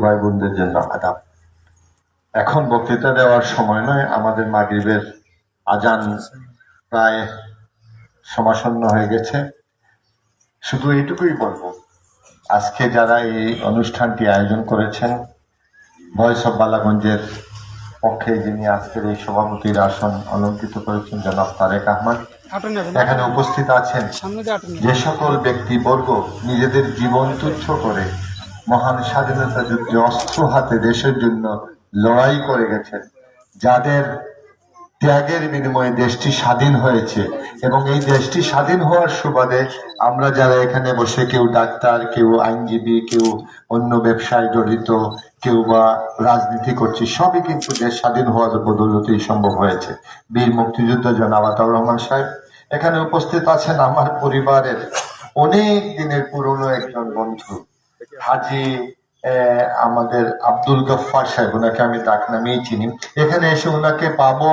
ভাই বোনদের জন্য আদাব। এখন বক্তৃতা দেওয়ার সময় নয়, আমাদের মাগরিবের আজান প্রায় সমাসন্ন হয়ে গেছে। শুধু এইটুকুই বলবো, আজকে যারা এই অনুষ্ঠানটি আয়োজন করেছেন, ভয়েস অফ বালাগঞ্জের পক্ষে যিনি আজকের এই সভাপতির আসন অলঙ্কৃত করেছেন জনাব তারেক আহমদ, এখানে উপস্থিত আছেন যে সকল ব্যক্তিবর্গ নিজেদের জীবন তুচ্ছ করে মহান স্বাধীনতা যুদ্ধে অস্ত্র হাতে দেশের জন্য লড়াই করে গেছেন, যাদের ত্যাগের বিনিময়ে দেশটি স্বাধীন হয়েছে, এবং এই দেশটি স্বাধীন হওয়ার সুবাদে আমরা যারা এখানে বসে কেউ ডাক্তার, কেউ আইনজীবী, কেউ অন্য ব্যবসায় জড়িত, কেউ বা রাজনীতি করছি, সবই কিন্তু দেশ স্বাধীন হওয়ার বদৌলতেই সম্ভব হয়েছে। বীর মুক্তিযুদ্ধ জনাব আতাউর রহমান সাহেব এখানে উপস্থিত আছেন। আমার পরিবারের অনেক দিনের পুরনো একজন বন্ধু হাজি আমাদের আব্দুল গফফার সাহেব, ওনাকে আমি ডাক নামেই চিনি। এখানে এসে ওনাকে পাবো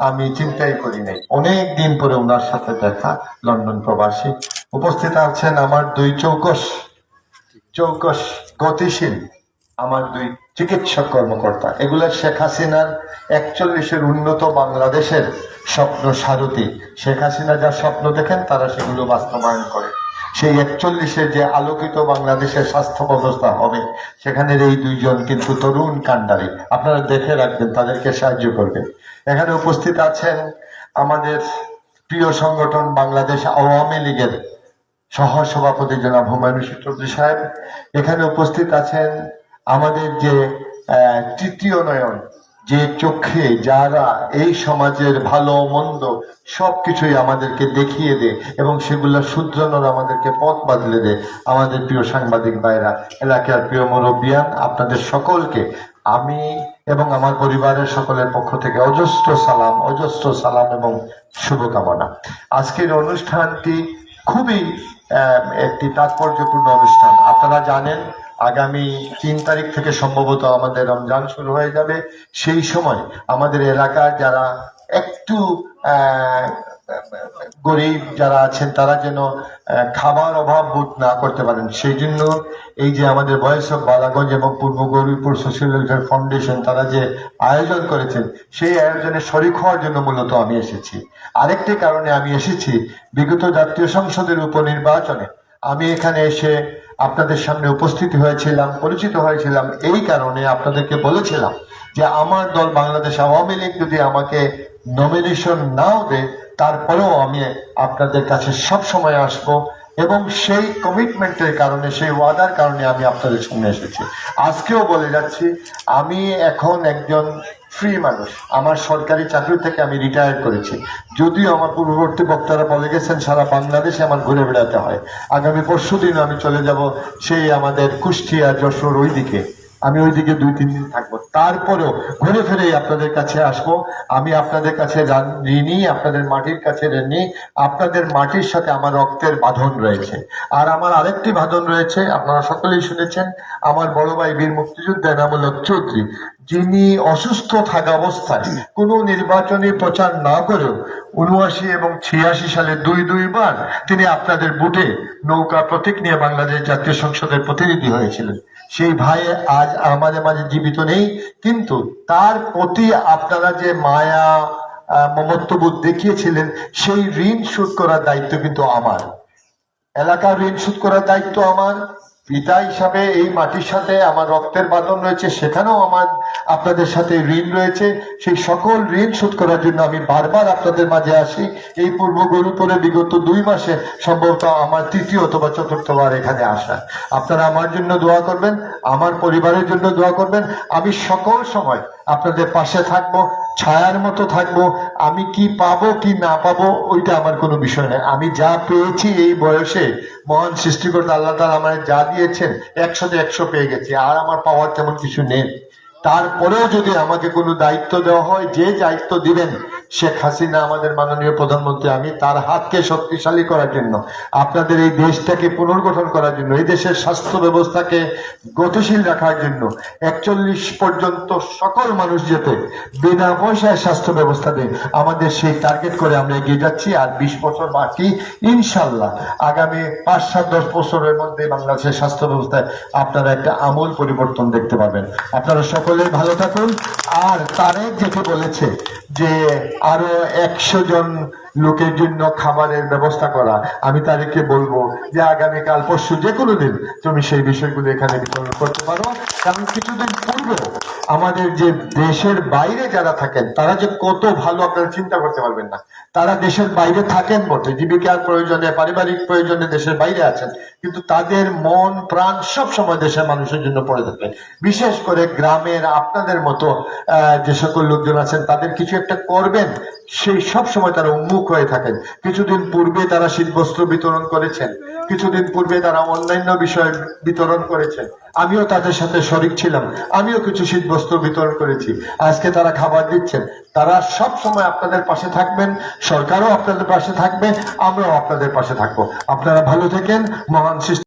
আমি চিন্তাই করি নাই, অনেক দিন পরে ওনার সাথে দেখা। লন্ডন প্রবাসী উপস্থিত আছেন আমার দুই চৌকস গতিশীল আমার দুই চিকিৎসক কর্মকর্তা। এগুলো শেখ হাসিনার 41-এর উন্নত বাংলাদেশের স্বপ্ন সারথী। শেখ হাসিনা যা স্বপ্ন দেখেন তারা সেগুলো বাস্তবায়ন করে। সেই 41-এর যে আলোকিত বাংলাদেশের স্বাস্থ্য ব্যবস্থা হবে, সেখানের এই দুইজন কিন্তু তরুণ কাণ্ডারি, আপনারা দেখে রাখবেন, তাদেরকে সাহায্য করবেন। এখানে উপস্থিত আছেন আমাদের প্রিয় সংগঠন বাংলাদেশ আওয়ামী লীগের সহসভাপতি জনাব হুমায়ুন চৌধুরী সাহেব। এখানে উপস্থিত আছেন আমাদের যে তৃতীয় নয়ন, যে চোখে যারা এই সমাজের ভালো মন্দ সবকিছুই আমাদেরকে দেখিয়ে দেয় এবং সেগুলো শুধরানোর আমাদেরকে পথ বাতলে দেয়, আমাদের প্রিয় সাংবাদিক ভাইরা, এলাকার প্রিয় মুরব্বিয়ান, আপনাদের সকলকে আমি এবং আমার পরিবারের সকলের পক্ষ থেকে অজস্র সালাম এবং শুভকামনা। আজকের অনুষ্ঠানটি খুবই একটি তাৎপর্যপূর্ণ অনুষ্ঠান। আপনারা জানেন আগামী 3 তারিখ থেকে সম্ভবত আমাদের রমজান শুরু হয়ে যাবে। সেই সময় আমাদের এলাকার যারা একটু গরিব যারা আছেন তারা যেন খাবার অভাব বোধ না করতে পারেন, সেই জন্য এই যে আমাদের ভয়েস অফ বালাগঞ্জ এবং পূর্ব গৌরীপুর সোশ্যাল ওয়েলফেয়ার ফাউন্ডেশন তারা যে আয়োজন করেছেন, সেই আয়োজনে শরিক হওয়ার জন্য মূলত আমি এসেছি। আরেকটি কারণে আমি এসেছি, বিগত জাতীয় সংসদের উপনির্বাচনে আমি এখানে এসে আপনাদের সামনে উপস্থিত হয়েছিলাম, পরিচিত হয়েছিলাম। এই কারণে আপনাদেরকে বলেছিলাম যে আমার দল বাংলাদেশ আওয়ামী লীগ যদি আমাকে নমিনেশন নাও দেয়, তারপরেও আমি আপনাদের কাছে সব সময় আসবো, এবং সেই কমিটমেন্টের কারণে, সেই ওয়াদার কারণে আমি আপনাদের সামনে এসেছি। আজকেও বলে যাচ্ছি, আমি এখন একজন ফ্রি মানুষ। আমার সরকারি চাকরি থেকে আমি রিটায়ার করেছি, যদিও আমার পূর্ববর্তী বক্তারা বলে গেছেন সারা বাংলাদেশে আমার ঘুরে বেড়াতে হয়। আগামী পরশুদিন আমি চলে যাব সেই আমাদের কুষ্টিয়া, যশোর, ওইদিকে আমি ওইদিকে 2-3 দিন থাকবো। তারপরেও ঘুরে ফিরে আপনাদের কাছে আসবো। আমি আপনাদের কাছে ঋণী, আপনাদের মাটির কাছে ঋণী। আপনাদের মাটির সাথে আমার রক্তের বাঁধন রয়েছে। আর আমার আরেকটি বাঁধন রয়েছে, আপনারা সকলেই শুনেছেন, আমার বড় ভাই বীর মুক্তিযোদ্ধা এনামুল হক চৌধুরী, যিনি অসুস্থ থাকা অবস্থায় কোনো নির্বাচনী প্রচার না করেও 79 এবং 86 সালে দুইবার তিনি আপনাদের বুটে নৌকা প্রতীক নিয়ে বাংলাদেশ জাতীয় সংসদের প্রতিনিধি হয়েছিলেন। সেই ভাই আজ আমাদের মাঝে জীবিত নেই, কিন্তু তার প্রতি আপনারা যে মায়া মমত্ববোধ দেখিয়েছিলেন, সেই ঋণ শোধ করার দায়িত্ব কিন্তু আমার। এলাকার ঋণ শোধ করার দায়িত্ব আমার। পিতা হিসাবে এই মাটির সাথে আমার রক্তের বাঁধন রয়েছে, সেখানেও আমার আপনাদের সাথে ঋণ রয়েছে। সেই সকল ঋণ শোধ করার জন্য আমি বারবার আপনাদের মাঝে আসি। এই পূর্ব গৌরীপুরে বিগত 2 মাসে সম্ভবত আমার 3য় অথবা 4র্থবার এখানে আসা। আপনারা আমার জন্য দোয়া করবেন, আমার পরিবারের জন্য দোয়া করবেন। আমি সকল সময় আপনাদের পাশে থাকবো, ছায়ার মতো থাকবো। আমি কি পাবো কি না পাবো ওইটা আমার কোনো বিষয় নয়। আমি যা পেয়েছি এই বয়সে, মহান সৃষ্টিকর্তা আল্লাহ তাআলা আমায় যা দিয়েছেন 100-তে 100 পেয়ে গেছি, আর আমার পাওয়ার তেমন কিছু নেই। তারপরেও যদি আমাকে কোনো দায়িত্ব দেওয়া হয়, যে দায়িত্ব দিবেন শেখ হাসিনা আমাদের মাননীয় প্রধানমন্ত্রী, আমি তার হাতকে শক্তিশালী করার জন্য, আপনাদের এই দেশটাকে পুনর্গঠন করার জন্য, এই দেশের স্বাস্থ্য ব্যবস্থাকে গতিশীল রাখার জন্য 41 পর্যন্ত সকল মানুষ যেতে বিনা পয়সায় স্বাস্থ্য ব্যবস্থা দেয়, আমাদের সেই টার্গেট করে আমরা এগিয়ে যাচ্ছি। আর 20 বছর বাকি, ইনশাল্লাহ আগামী 5-7-10 বছরের মধ্যে বাংলাদেশের স্বাস্থ্য ব্যবস্থায় আপনারা একটা আমূল পরিবর্তন দেখতে পাবেন। আপনারা সকলেই ভালো থাকুন। আর তারেক যেটি বলেছে যে আরো 100 জন লোকের জন্য খাবারের ব্যবস্থা করা, আমি তাদেরকে বলবো যে আগামীকাল পরশু যে কোনো দিন তুমি সেই বিষয়গুলো এখানে বিতরণ করতে পারো। কারণ কিছুদিন পূর্বে আমাদের যে দেশের বাইরে যারা থাকেন তারা যে কত ভালো আপনারা চিন্তা করতে পারবেন না। তারা দেশের বাইরে থাকেন বটে, জীবিকার প্রয়োজনে, পারিবারিক প্রয়োজনে দেশের বাইরে আছেন, কিন্তু তাদের মন প্রাণ সব সময় দেশের মানুষের জন্য পড়ে থাকে। বিশেষ করে গ্রামের আপনাদের মতো যে সকল লোকজন আছেন, তাদের কিছু একটা করবেন সেই সব সময় তারা উন্মুখ হয়ে থাকেন। কিছুদিন পূর্বে তারা শীতবস্ত্র বিতরণ করেছেন, কিছুদিন পূর্বে তারা অন্যান্য বিষয় বিতরণ করেছেন, আমিও তাদের সাথে শরিক ছিলাম, আমিও কিছু শীতবস্ত্র বিতরণ করেছি। আজকে তারা খাবার দিচ্ছেন। তারা সব সময় আপনাদের পাশে থাকবেন, সরকারও আপনাদের পাশে থাকবে, আমরাও আপনাদের পাশে থাকবো। আপনারা ভালো থাকেন। মহান সৃষ্টি